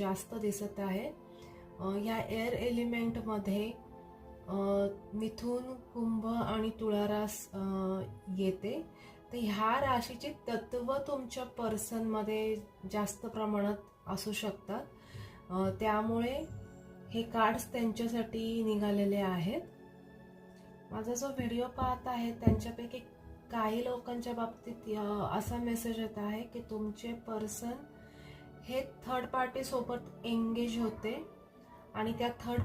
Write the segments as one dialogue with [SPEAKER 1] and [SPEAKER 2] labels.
[SPEAKER 1] जास्त दिसत आहे। या एअर एलिमेंटमध्ये मिथुन, कुंभ आणि तुळा येते। तर ह्या राशीची तत्व तुमच्या पर्सनमध्ये जास्त प्रमाणात असू शकतात, त्यामुळे हे कार्ड्स त्यांच्यासाठी निघालेले आहेत। माझा जो व्हिडिओ पाहत आहे त्यांच्यापैकी काही लोकांच्या बाबतीत असा मेसेज येत आहे की तुमचे पर्सन हे थर्ड पार्टी सोबत एंगेज होते आणि त्या थर्ड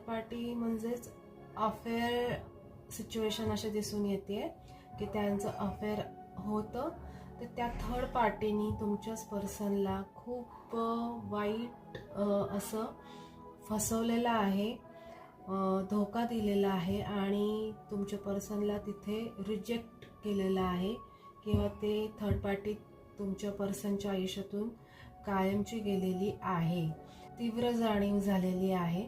[SPEAKER 1] पार्टी म्हणजेच अफेअर सिच्युएशन असे दिसून येते की त्यांचं अफेअर होतं। तर त्या थर्ड पार्टीनी तुमच्याच पर्सनला खूप वाईट असं फसवलेलं आहे, धोका दिलेला आहे आणि तुमच्या पर्सनला तिथे रिजेक्ट केलेलं आहे किंवा ते थर्ड पार्टी तुमच्या पर्सनच्या आयुष्यातून कायमची गेलेली आहे। तीव्र जाणीव झालेली आहे,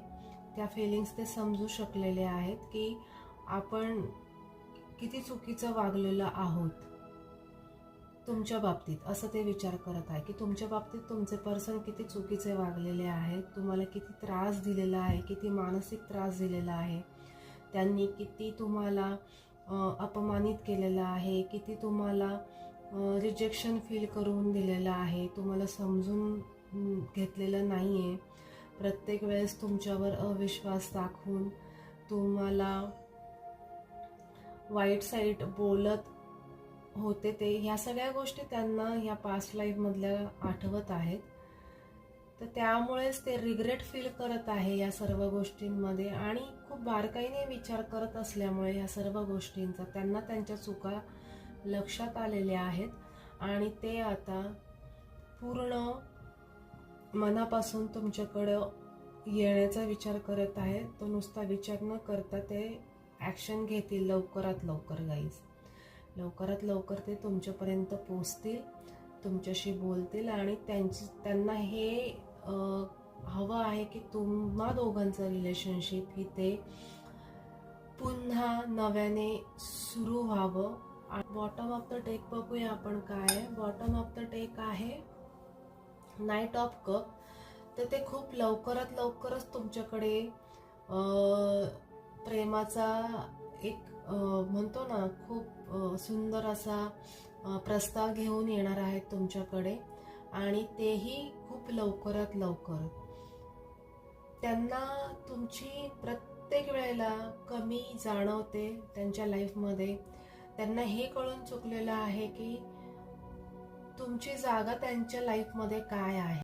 [SPEAKER 1] त्या फिलिंग्स ते समजू शकलेले आहेत की आपण किती चुकीचं वागलेलो आहोत तुमच्या बाबतीत, असं ते विचार करत आहे की तुमच्या बाबतीत तुमचे पर्सन किती चुकीचे वागलेले आहेत, तुम्हाला किती त्रास दिलेला आहे, किती मानसिक त्रास दिलेला आहे, त्यांनी किती तुम्हाला अपमानित केलेलं आहे, किती तुम्हाला रिजेक्शन फील करून दिलेलं आहे, तुम्हाला समजून घेतलेलं नाही आहे, प्रत्येक वेळेस तुमच्यावर अविश्वास दाखवून तुम्हाला वाईट साईड बोलत होते ते। ह्या सगळ्या गोष्टी त्यांना ह्या पास्ट लाईफमधल्या आठवत आहेत। तर त्यामुळेच ते रिग्रेट फील करत आहे या सर्व गोष्टींमध्ये आणि खूप बारकाईने विचार करत असल्यामुळे या सर्व गोष्टींचा त्यांना त्यांच्या चुका लक्षात आलेल्या आहेत आणि ते आता पूर्ण मनापासून तुमच्याकडं येण्याचा विचार करत आहेत। तो नुसता विचार न करता ते ॲक्शन घेतील लवकरात लवकर गाईज। लवकरात लवकर ते तुमच्यापर्यंत पोहोचतील, तुमच्याशी बोलतील आणि त्यांना हे हवं आहे की तुम्हा दोघांचं रिलेशनशिप ही ते पुन्हा नव्याने सुरू व्हावं। बॉटम ऑफ द डेक बघूया आपण काय आहे। बॉटम ऑफ द डेक आहे नाईट ऑफ कप। तर ते खूप लवकरात लवकरच तुमच्याकडे प्रेमाचा एक म्हणतो ना खूप सुंदर असा प्रस्ताव घेऊन येणार आहेत तुमच्याकडे आणि तेही खूप लवकरात लवकर। त्यांना तुमची प्रत्येक वेळेला कमी जाणवते त्यांच्या लाईफमध्ये। त्यांना हे कळून चुकलेलं आहे की तुमची जागा त्यांच्या लाईफमध्ये काय आहे।